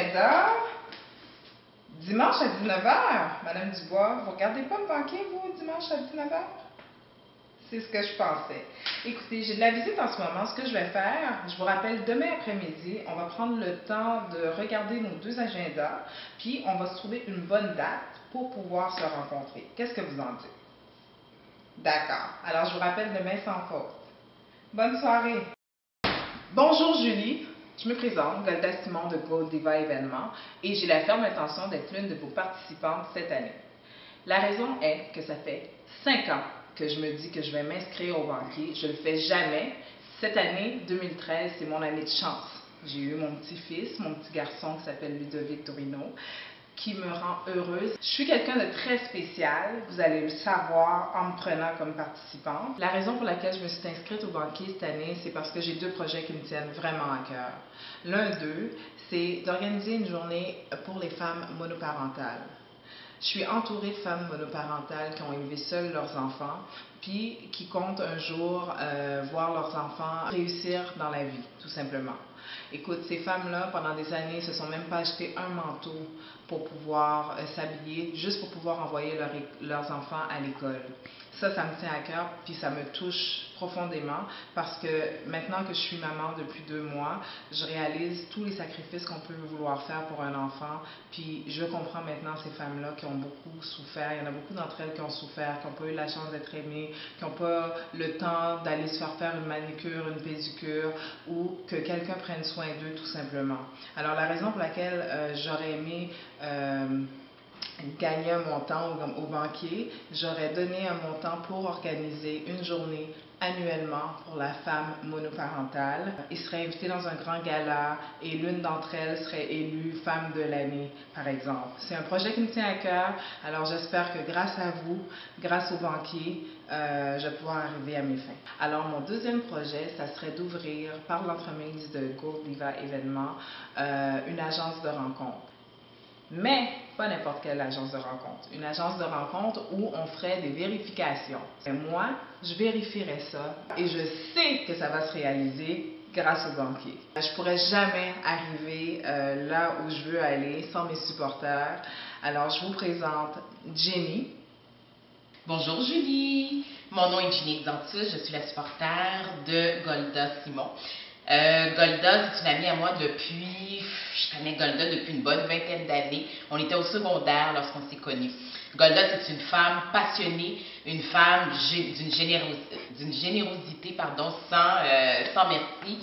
agenda. Dimanche à 19h, Madame Dubois, vous regardez pas le banquier, vous, dimanche à 19h? C'est ce que je pensais. Écoutez, j'ai de la visite en ce moment. Ce que je vais faire, je vous rappelle, demain après-midi, on va prendre le temps de regarder nos deux agendas, puis on va se trouver une bonne date pour pouvoir se rencontrer. Qu'est-ce que vous en dites? D'accord. Alors, je vous rappelle demain sans faute. Bonne soirée. Bonjour Julie, je me présente, Golda Simon de Gold Diva Événements, et j'ai la ferme intention d'être l'une de vos participantes cette année. La raison est que ça fait 5 ans que je me dis que je vais m'inscrire au banquier. Je ne le fais jamais. Cette année, 2013, c'est mon année de chance. J'ai eu mon petit-fils, mon petit garçon qui s'appelle Ludovic Torino, qui me rend heureuse. Je suis quelqu'un de très spécial, vous allez le savoir en me prenant comme participante. La raison pour laquelle je me suis inscrite au banquier cette année, c'est parce que j'ai deux projets qui me tiennent vraiment à cœur. L'un d'eux, c'est d'organiser une journée pour les femmes monoparentales. Je suis entourée de femmes monoparentales qui ont élevé seules leurs enfants, puis qui comptent un jour voir leurs enfants réussir dans la vie, tout simplement. Écoute, ces femmes-là, pendant des années, ne se sont même pas acheté un manteau pour pouvoir s'habiller, juste pour pouvoir envoyer leurs enfants à l'école. Ça me tient à cœur, puis ça me touche profondément parce que maintenant que je suis maman depuis 2 mois, je réalise tous les sacrifices qu'on peut vouloir faire pour un enfant, puis je comprends maintenant ces femmes-là qui ont beaucoup souffert. Il y en a beaucoup d'entre elles qui ont souffert, qui n'ont pas eu la chance d'être aimées, qui n'ont pas le temps d'aller se faire une manicure, une pédicure, ou que quelqu'un prenne soin d'eux tout simplement. Alors la raison pour laquelle j'aurais aimé gagner un montant au banquier, j'aurais donné un montant pour organiser une journée annuellement pour la femme monoparentale. Ils seraient invités dans un grand gala et l'une d'entre elles serait élue femme de l'année, par exemple. C'est un projet qui me tient à cœur, alors j'espère que grâce à vous, grâce au banquier, je vais pouvoir arriver à mes fins. Alors mon deuxième projet, ça serait d'ouvrir par l'entremise de Gold Diva Événements une agence de rencontre. Mais pas n'importe quelle agence de rencontre. Une agence de rencontre où on ferait des vérifications. Et moi, je vérifierais ça et je sais que ça va se réaliser grâce au banquier. Je ne pourrais jamais arriver là où je veux aller sans mes supporters. Alors, je vous présente Jenny. Bonjour Julie, mon nom est Jenny Xantus, je suis la supporter de Golda Simon. Golda, c'est une amie à moi je connais Golda depuis une bonne vingtaine d'années. On était au secondaire lorsqu'on s'est connus. Golda, c'est une femme passionnée, une femme d'une générosité sans merci.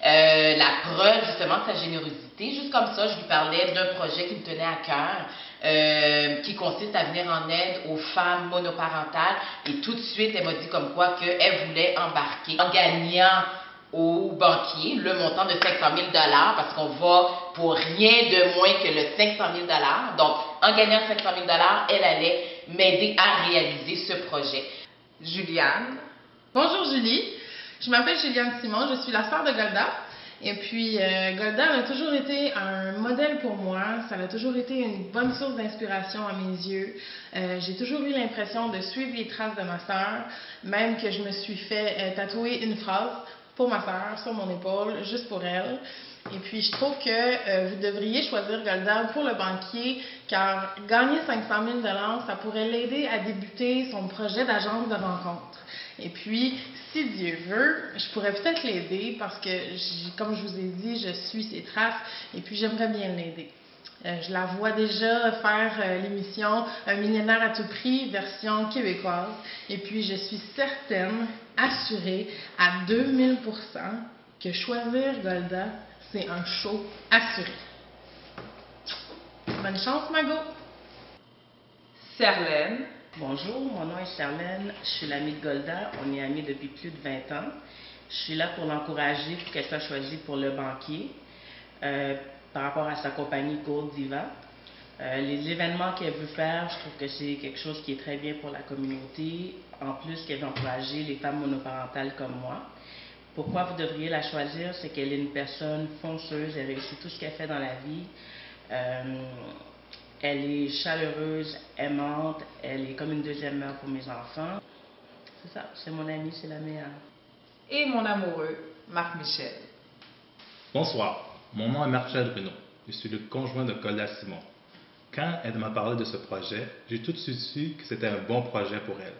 La preuve justement de sa générosité, juste comme ça, je lui parlais d'un projet qui me tenait à cœur, qui consiste à venir en aide aux femmes monoparentales. Et tout de suite, elle m'a dit comme quoi qu'elle voulait embarquer en gagnant au banquier le montant de 500 000 parce qu'on va pour rien de moins que le 500 000 Donc, en gagnant 500 000 elle allait m'aider à réaliser ce projet. Juliane. Bonjour Julie, je m'appelle Juliane Simon, je suis la sœur de Golda. Et puis, Golda a toujours été un modèle pour moi. Ça a toujours été une bonne source d'inspiration à mes yeux. J'ai toujours eu l'impression de suivre les traces de ma sœur, même que je me suis fait tatouer une phrase pour ma sœur sur mon épaule, juste pour elle. Et puis, je trouve que vous devriez choisir Golda pour le banquier, car gagner 500 000 $, ça pourrait l'aider à débuter son projet d'agence de rencontre. Et puis, si Dieu veut, je pourrais peut-être l'aider parce que, comme je vous ai dit, je suis ses traces et puis j'aimerais bien l'aider. Je la vois déjà faire l'émission Un millionnaire à tout prix, version québécoise. Et puis, je suis certaine, assurée, à 2000 % que choisir Golda, c'est un show assuré. Bonne chance, Mago! Serlène. Bonjour, mon nom est Charlène, je suis l'amie de Golda, on est amis depuis plus de 20 ans. Je suis là pour l'encourager pour qu'elle soit choisie pour le banquier par rapport à sa compagnie Gold Diva. Les événements qu'elle veut faire, je trouve que c'est quelque chose qui est très bien pour la communauté, en plus qu'elle veut encourager les femmes monoparentales comme moi. Pourquoi vous devriez la choisir? C'est qu'elle est une personne fonceuse, elle réussit tout ce qu'elle fait dans la vie. Elle est chaleureuse, aimante, elle est comme une deuxième mère pour mes enfants. C'est ça, c'est mon amie, c'est la meilleure. Et mon amoureux, Marc Michel. Bonsoir, mon nom est Marcel Renaud. Je suis le conjoint de Golda Simon. Quand elle m'a parlé de ce projet, j'ai tout de suite su que c'était un bon projet pour elle.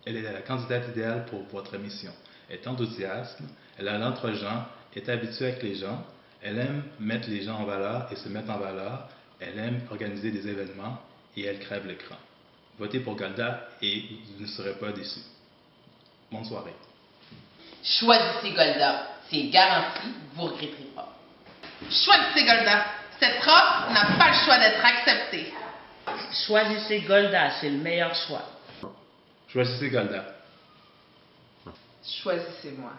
Elle est la candidate idéale pour votre mission. Elle est enthousiaste, elle a l'entre-gens, est habituée avec les gens, elle aime mettre les gens en valeur et se mettre en valeur, elle aime organiser des événements et elle crève l'écran. Votez pour Golda et vous ne serez pas déçus. Bonne soirée. Choisissez Golda. C'est garanti, vous ne regretterez pas. Choisissez Golda. Cette offre n'a pas le choix d'être acceptée. Choisissez Golda, c'est le meilleur choix. Choisissez Golda. Choisissez-moi.